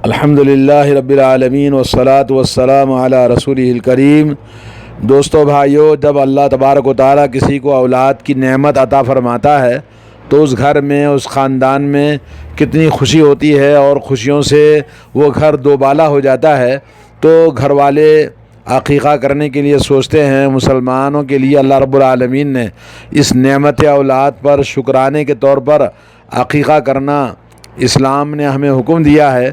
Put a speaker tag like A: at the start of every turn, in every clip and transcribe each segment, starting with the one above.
A: الحمدللہ رب العالمین والصلاة والسلام علی رسولہ الکریم۔ دوستو بھائیو، جب اللہ تبارک و تعالیٰ کسی کو اولاد کی نعمت عطا فرماتا ہے تو اس گھر میں، اس خاندان میں کتنی خوشی ہوتی ہے، اور خوشیوں سے وہ گھر دوبالا ہو جاتا ہے۔ تو گھر والے عقیقہ کرنے کے لیے سوچتے ہیں۔ مسلمانوں کے لیے اللہ رب العالمین نے اس نعمت اولاد پر شکرانے کے طور پر عقیقہ کرنا اسلام نے ہمیں حکم دیا ہے۔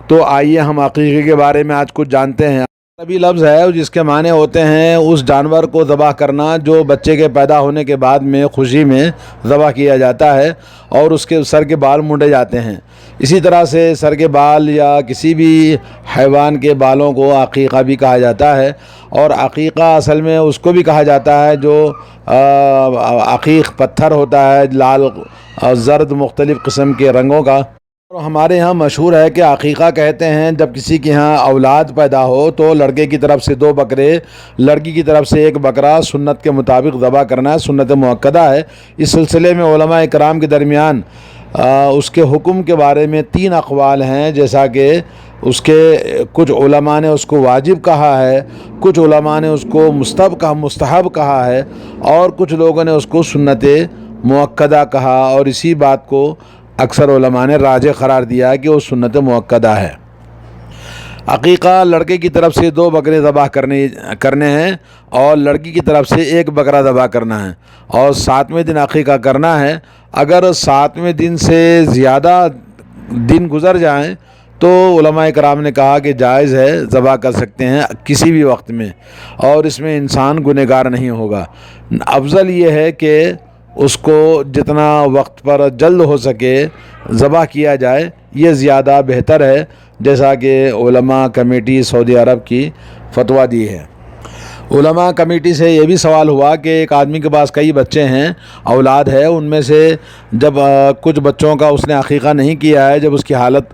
A: تو آئیے ہم عقیقے کے بارے میں آج کچھ جانتے ہیں۔ عربی لفظ ہے جس کے معنی ہوتے ہیں اس جانور کو ذبح کرنا جو بچے کے پیدا ہونے کے بعد میں خوشی میں ذبح کیا جاتا ہے اور اس کے سر کے بال مونڈے جاتے ہیں۔ اسی طرح سے سر کے بال یا کسی بھی حیوان کے بالوں کو عقیقہ بھی کہا جاتا ہے، اور عقیقہ اصل میں اس کو بھی کہا جاتا ہے جو عقیق پتھر ہوتا ہے، لال اور زرد مختلف قسم کے رنگوں کا۔ ہمارے ہاں مشہور ہے کہ عقیقہ کہتے ہیں جب کسی کے ہاں اولاد پیدا ہو تو لڑکے کی طرف سے 2 بکرے، لڑکی کی طرف سے 1 بکرا سنت کے مطابق ذبح کرنا ہے، سنت مؤکدہ ہے۔ اس سلسلے میں علماء اکرام کے درمیان اس کے حکم کے بارے میں 3 اقوال ہیں، جیسا کہ اس کے کچھ علماء نے اس کو واجب کہا ہے، کچھ علماء نے اس کو مستحب کہا ہے، اور کچھ لوگوں نے اس کو سنت مؤکدہ کہا، اور اسی بات کو اکثر علماء نے راجح قرار دیا کہ وہ سنت مؤکدہ ہے۔ عقیقہ لڑکے کی طرف سے 2 بکرے ذبح کرنے ہیں اور لڑکی کی طرف سے 1 بکرا ذبح کرنا ہے، اور 7ویں دن عقیقہ کرنا ہے۔ اگر 7ویں دن سے زیادہ دن گزر جائیں تو علماء کرام نے کہا کہ جائز ہے، ذبح کر سکتے ہیں کسی بھی وقت میں، اور اس میں انسان گنہگار نہیں ہوگا۔ افضل یہ ہے کہ اس کو جتنا وقت پر جلد ہو سکے ذبح کیا جائے، یہ زیادہ بہتر ہے، جیسا کہ علماء کمیٹی سعودی عرب کی فتویٰ دی ہے۔ علماء کمیٹی سے یہ بھی سوال ہوا کہ ایک آدمی کے پاس کئی بچے ہیں، اولاد ہے، ان میں سے جب کچھ بچوں کا اس نے عقیقہ نہیں کیا ہے، جب اس کی حالت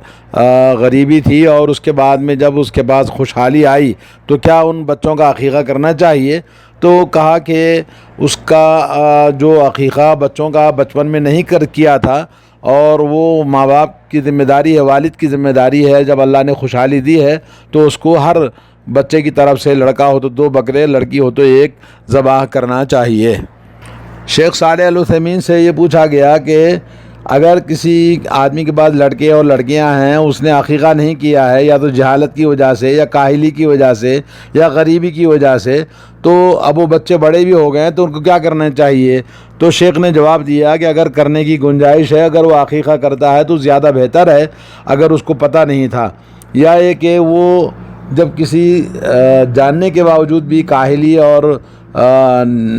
A: غریبی تھی، اور اس کے بعد میں جب اس کے پاس خوشحالی آئی تو کیا ان بچوں کا عقیقہ کرنا چاہیے؟ تو کہا کہ اس کا جو عقیقہ بچوں کا بچپن میں نہیں کیا تھا، اور وہ ماں باپ کی ذمہ داری ہے، والد کی ذمہ داری ہے، جب اللہ نے خوشحالی دی ہے تو اس کو ہر بچے کی طرف سے، لڑکا ہو تو 2 بکرے، لڑکی ہو تو 1 ذبح کرنا چاہیے۔ شیخ صالح العثیمین سے یہ پوچھا گیا کہ اگر کسی آدمی کے پاس لڑکے اور لڑکیاں ہیں، اس نے عقیقہ نہیں کیا ہے، یا تو جہالت کی وجہ سے، یا کاہلی کی وجہ سے، یا غریبی کی وجہ سے، تو اب وہ بچے بڑے بھی ہو گئے ہیں تو ان کو کیا کرنا چاہیے؟ تو شیخ نے جواب دیا کہ اگر کرنے کی گنجائش ہے، اگر وہ عقیقہ کرتا ہے تو زیادہ بہتر ہے، اگر اس کو پتہ نہیں تھا، یا یہ کہ وہ جب کسی جاننے کے باوجود بھی کاہلی اور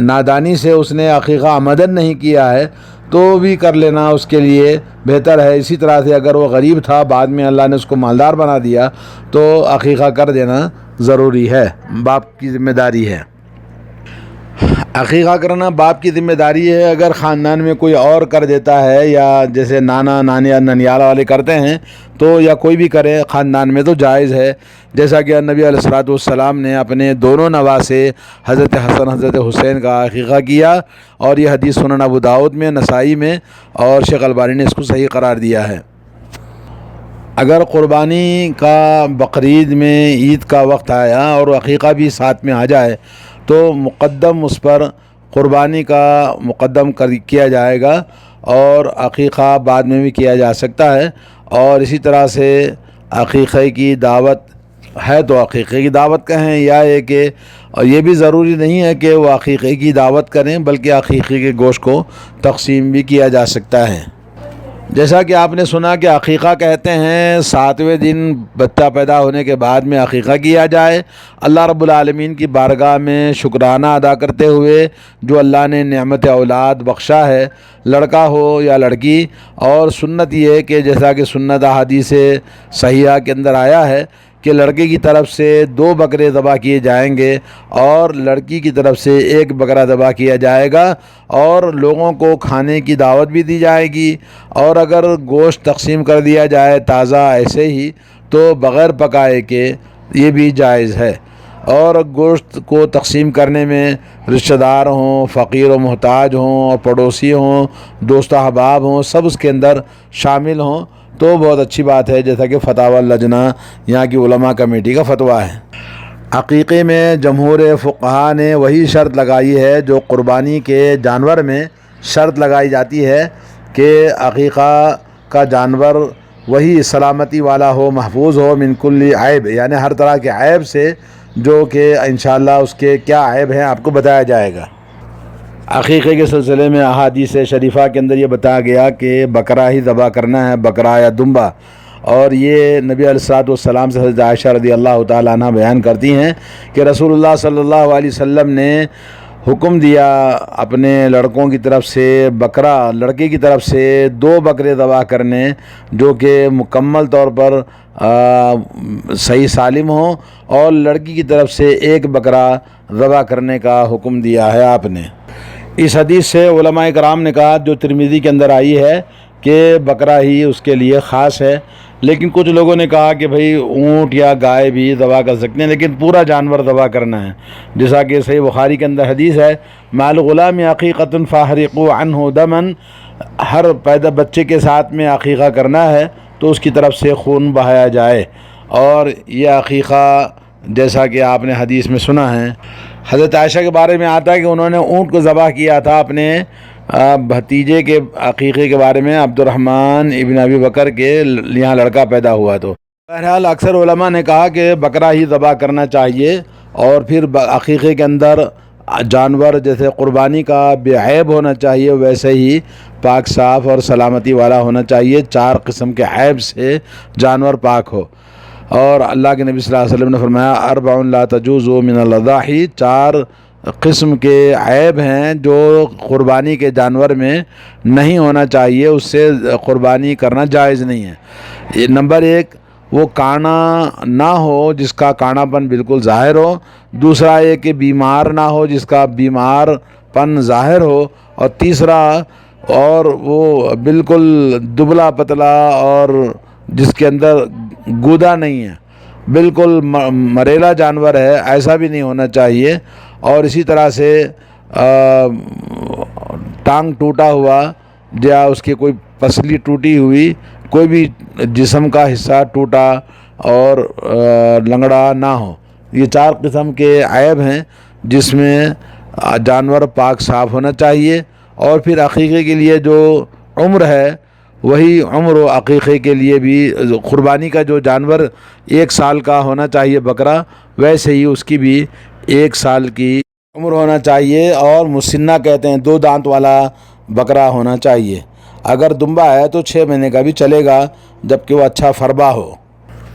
A: نادانی سے اس نے عقیقہ عمدن نہیں کیا ہے تو بھی کر لینا اس کے لیے بہتر ہے۔ اسی طرح سے اگر وہ غریب تھا، بعد میں اللہ نے اس کو مالدار بنا دیا تو عقیقہ کر دینا ضروری ہے، باپ کی ذمہ داری ہے۔ عقیقہ کرنا باپ کی ذمہ داری ہے۔ اگر خاندان میں کوئی اور کر دیتا ہے، یا جیسے نانا نانی یا ننیال والے کرتے ہیں تو، یا کوئی بھی کرے خاندان میں، تو جائز ہے، جیسا کہ نبی علیہ الصلوۃ والسلام نے اپنے دونوں نواسے حضرت حسن حضرت حسین کا عقیقہ کیا، اور یہ حدیث سنن ابو داؤد میں، نسائی میں، اور شیخ البانی نے اس کو صحیح قرار دیا ہے۔ اگر قربانی کا بقرعید میں عید کا وقت آیا اور عقیقہ بھی ساتھ میں آ جائے تو مقدم اس پر قربانی کا مقدم کیا جائے گا، اور عقیقہ بعد میں بھی کیا جا سکتا ہے۔ اور اسی طرح سے عقیقے کی دعوت ہے تو عقیقے کی دعوت کہیں، یا یہ بھی ضروری نہیں ہے کہ وہ عقیقے کی دعوت کریں، بلکہ عقیقے کے گوشت کو تقسیم بھی کیا جا سکتا ہے۔ جیسا کہ آپ نے سنا کہ عقیقہ کہتے ہیں 7ویں دن بچہ پیدا ہونے کے بعد میں عقیقہ کیا جائے، اللہ رب العالمین کی بارگاہ میں شکرانہ ادا کرتے ہوئے جو اللہ نے نعمت اولاد بخشا ہے، لڑکا ہو یا لڑکی۔ اور سنت یہ ہے کہ جیسا کہ سنت احادیث صحیحہ کے اندر آیا ہے کہ لڑکے کی طرف سے 2 بکرے ذبح کیے جائیں گے، اور لڑکی کی طرف سے 1 بکرا ذبح کیا جائے گا، اور لوگوں کو کھانے کی دعوت بھی دی جائے گی۔ اور اگر گوشت تقسیم کر دیا جائے تازہ ایسے ہی تو بغیر پکائے کے، یہ بھی جائز ہے۔ اور گوشت کو تقسیم کرنے میں رشتہ دار ہوں، فقیر و محتاج ہوں، اور پڑوسی ہوں، دوست احباب ہوں، سب اس کے اندر شامل ہوں، تو بہت اچھی بات ہے، جیسا کہ فتاوی اللجنہ یہاں کی علماء کمیٹی کا فتویٰ ہے۔ عقیقے میں جمہور فقہا نے وہی شرط لگائی ہے جو قربانی کے جانور میں شرط لگائی جاتی ہے کہ عقیقہ کا جانور وہی سلامتی والا ہو، محفوظ ہو، من کل عیب، یعنی ہر طرح کے عیب سے، جو کہ انشاءاللہ اس کے کیا عیب ہیں آپ کو بتایا جائے گا۔ عقیقے کے سلسلے میں احادیث شریفہ کے اندر یہ بتایا گیا کہ بکرا ہی ذبح کرنا ہے، بکرا یا دمبا، اور یہ نبی علیہ الصلوۃ والسلام سے حضرت عائشہ رضی اللہ تعالیٰ عنہ بیان کرتی ہیں کہ رسول اللہ صلی اللہ علیہ وسلم نے حکم دیا اپنے لڑکوں کی طرف سے بکرا، لڑکے کی طرف سے 2 بکرے ذبح کرنے جو کہ مکمل طور پر صحیح سالم ہوں، اور لڑکی کی طرف سے 1 بکرا ذبح کرنے کا حکم دیا ہے آپ نے۔ اس حدیث سے علماء کرام نے کہا، جو ترمذی کے اندر آئی ہے، کہ بکرا ہی اس کے لیے خاص ہے، لیکن کچھ لوگوں نے کہا کہ بھئی اونٹ یا گائے بھی ذبح کر سکتے ہیں، لیکن پورا جانور ذبح کرنا ہے، جیسا کہ صحیح بخاری کے اندر حدیث ہے، مال غلام عقیقۃ فاحرقوا عنہ دما، ہر پیدا بچے کے ساتھ میں عقیقہ کرنا ہے تو اس کی طرف سے خون بہایا جائے۔ اور یہ عقیقہ جیسا کہ آپ نے حدیث میں سنا ہے، حضرت عائشہ کے بارے میں آتا ہے کہ انہوں نے اونٹ کو ذبح کیا تھا اپنے بھتیجے کے عقیقے کے بارے میں، عبد الرحمن ابن ابی بکر کے یہاں لڑکا پیدا ہوا تو۔ بہرحال اکثر علماء نے کہا کہ بکرا ہی ذبح کرنا چاہیے، اور پھر عقیقے کے اندر جانور جیسے قربانی کا بے عیب ہونا چاہیے، ویسے ہی پاک صاف اور سلامتی والا ہونا چاہیے، 4 قسم کے عیب سے جانور پاک ہو۔ اور اللہ کے نبی صلی اللہ علیہ وسلم نے فرمایا، 4 لا تجوز من الاضاحی، 4 قسم کے عیب ہیں جو قربانی کے جانور میں نہیں ہونا چاہیے، اس سے قربانی کرنا جائز نہیں ہے۔ نمبر 1، وہ کانا نہ ہو جس کا کانا پن بالکل ظاہر ہو، دوسرا یہ کہ بیمار نہ ہو جس کا بیمار پن ظاہر ہو، اور تیسرا اور وہ بالکل دبلا پتلا اور جس کے اندر گودا نہیں ہے، بالکل مریلا جانور ہے، ایسا بھی نہیں ہونا چاہیے۔ اور اسی طرح سے ٹانگ ٹوٹا ہوا یا اس کی کوئی پسلی ٹوٹی ہوئی، کوئی بھی جسم کا حصہ ٹوٹا اور لنگڑا نہ ہو، یہ 4 قسم کے عیب ہیں جس میں جانور پاک صاف ہونا چاہیے۔ اور پھر عقیقے کے لیے جو عمر ہے وہی عمر و عقیقے کے لیے بھی، قربانی کا جو جانور 1 سال کا ہونا چاہیے بکرا، ویسے ہی اس کی بھی 1 سال کی عمر ہونا چاہیے، اور مسنہ کہتے ہیں 2 دانت والا بکرا ہونا چاہیے۔ اگر دمبا ہے تو 6 مہینے کا بھی چلے گا، جبکہ وہ اچھا فربا ہو۔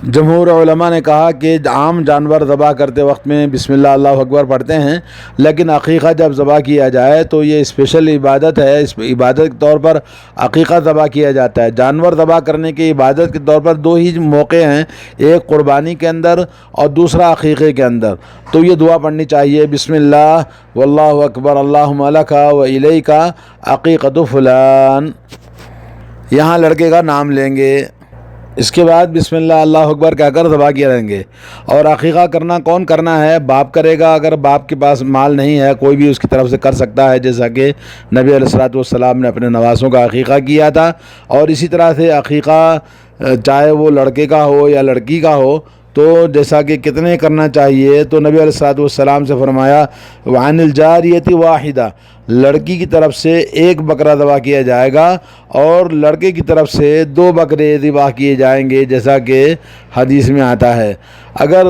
A: جمہور علماء نے کہا کہ عام جانور ذبح کرتے وقت میں بسم اللہ اللہ اکبر پڑھتے ہیں، لیکن عقیقہ جب ذبح کیا جائے تو یہ اسپیشل عبادت ہے، اس عبادت کے طور پر عقیقہ ذبح کیا جاتا ہے۔ جانور ذبح کرنے کی عبادت کے طور پر 2 ہی موقع ہیں، ایک قربانی کے اندر اور دوسرا عقیقے کے اندر، تو یہ دعا پڑھنی چاہیے، بسم اللہ واللہ اکبر اللہم لک و الیک عقیقۃ فلان، یہاں لڑکے کا نام لیں گے، اس کے بعد بسم اللہ اللہ اکبر کہہ کر ذبح کیا رہیں گے۔ اور عقیقہ کرنا کون کرنا ہے؟ باپ کرے گا، اگر باپ کے پاس مال نہیں ہے کوئی بھی اس کی طرف سے کر سکتا ہے، جیسا کہ نبی علیہ الصلوۃ والسلام نے اپنے نواسوں کا عقیقہ کیا تھا۔ اور اسی طرح سے عقیقہ چاہے وہ لڑکے کا ہو یا لڑکی کا ہو، تو جیسا کہ کتنے کرنا چاہیے، تو نبی علیہ الصلوۃ والسلام سے فرمایا، وعن الجاریۃ واحدہ، لڑکی کی طرف سے 1 بکرا ذبح کیا جائے گا، اور لڑکے کی طرف سے 2 بکرے ذبح کیے جائیں گے، جیسا کہ حدیث میں آتا ہے۔ اگر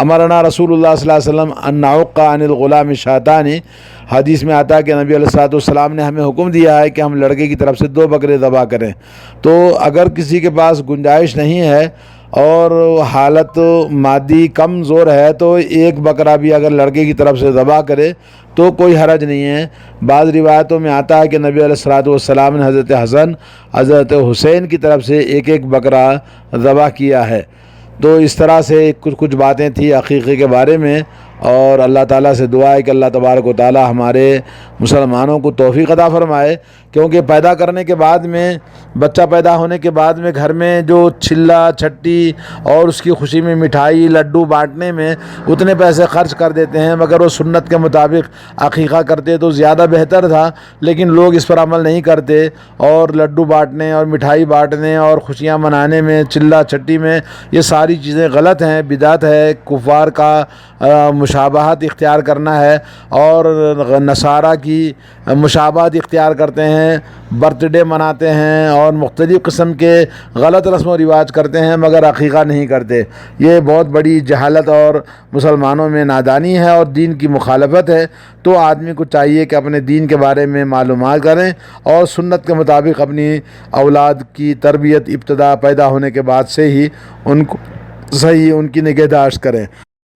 A: امرنا رسول اللہ صلی اللہ علیہ وسلم ان نعق عن الغلام شاتان، حدیث میں آتا ہے کہ نبی علیہ الصلوۃ والسلام نے ہمیں حکم دیا ہے کہ ہم لڑکے کی طرف سے 2 بکرے ذبح کریں۔ تو اگر کسی کے پاس گنجائش نہیں ہے اور حالت مادی کم زور ہے تو 1 بکرا بھی اگر لڑکے کی طرف سے ذبح کرے تو کوئی حرج نہیں ہے۔ بعض روایتوں میں آتا ہے کہ نبی علیہ الصلوۃ والسلام نے حضرت حسن حضرت حسین کی طرف سے 1 بکرا ذبح کیا ہے۔ تو اس طرح سے کچھ باتیں تھیں عقیقے کے بارے میں، اور اللہ تعالیٰ سے دعا ہے کہ اللہ تبارک و تعالیٰ ہمارے مسلمانوں کو توفیق عطا فرمائے، کیونکہ پیدا کرنے کے بعد میں، بچہ پیدا ہونے کے بعد میں گھر میں جو چلا چھٹی اور اس کی خوشی میں مٹھائی لڈو بانٹنے میں اتنے پیسے خرچ کر دیتے ہیں، مگر وہ سنت کے مطابق عقیقہ کرتے تو زیادہ بہتر تھا، لیکن لوگ اس پر عمل نہیں کرتے، اور لڈو بانٹنے اور مٹھائی بانٹنے اور خوشیاں منانے میں، چلا چھٹی میں، یہ ساری چیزیں غلط ہیں، بدعت ہے، کفار کا مشابہت اختیار کرنا ہے، اور نصارہ کی مشابہت اختیار کرتے ہیں، برتھ ڈے مناتے ہیں اور مختلف قسم کے غلط رسم و رواج کرتے ہیں، مگر عقیقہ نہیں کرتے۔ یہ بہت بڑی جہالت اور مسلمانوں میں نادانی ہے اور دین کی مخالفت ہے۔ تو آدمی کو چاہیے کہ اپنے دین کے بارے میں معلومات کریں اور سنت کے مطابق اپنی اولاد کی تربیت ابتدا پیدا ہونے کے بعد سے ہی ان کو صحیح ان کی نگہداشت کریں۔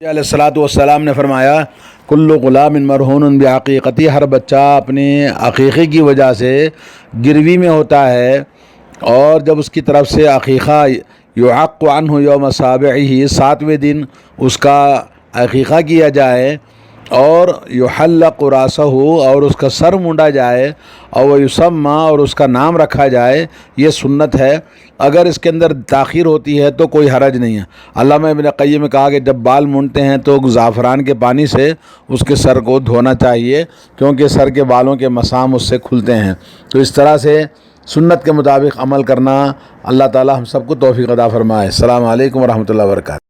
A: علیہ الصلوۃ والسلام نے فرمایا، کل غلام مرہون بعقیقتی، ہر بچہ اپنے عقیقے کی وجہ سے گروی میں ہوتا ہے، اور جب اس کی طرف سے عقیقہ یعق عنہ یوم سابعہ، 7ویں دن اس کا عقیقہ کیا جائے، اور یحلق راسہ، اور اس کا سر مونڈا جائے، اور یسمى، اور اس کا نام رکھا جائے، یہ سنت ہے۔ اگر اس کے اندر تاخیر ہوتی ہے تو کوئی حرج نہیں ہے۔ علامہ ابن قیم نے کہا کہ جب بال مونڈتے ہیں تو زعفران کے پانی سے اس کے سر کو دھونا چاہیے، کیونکہ سر کے بالوں کے مسام اس سے کھلتے ہیں۔ تو اس طرح سے سنت کے مطابق عمل کرنا، اللہ تعالی ہم سب کو توفیق عطا فرمائے۔ السلام علیکم ورحمۃ اللہ وبرکاتہ۔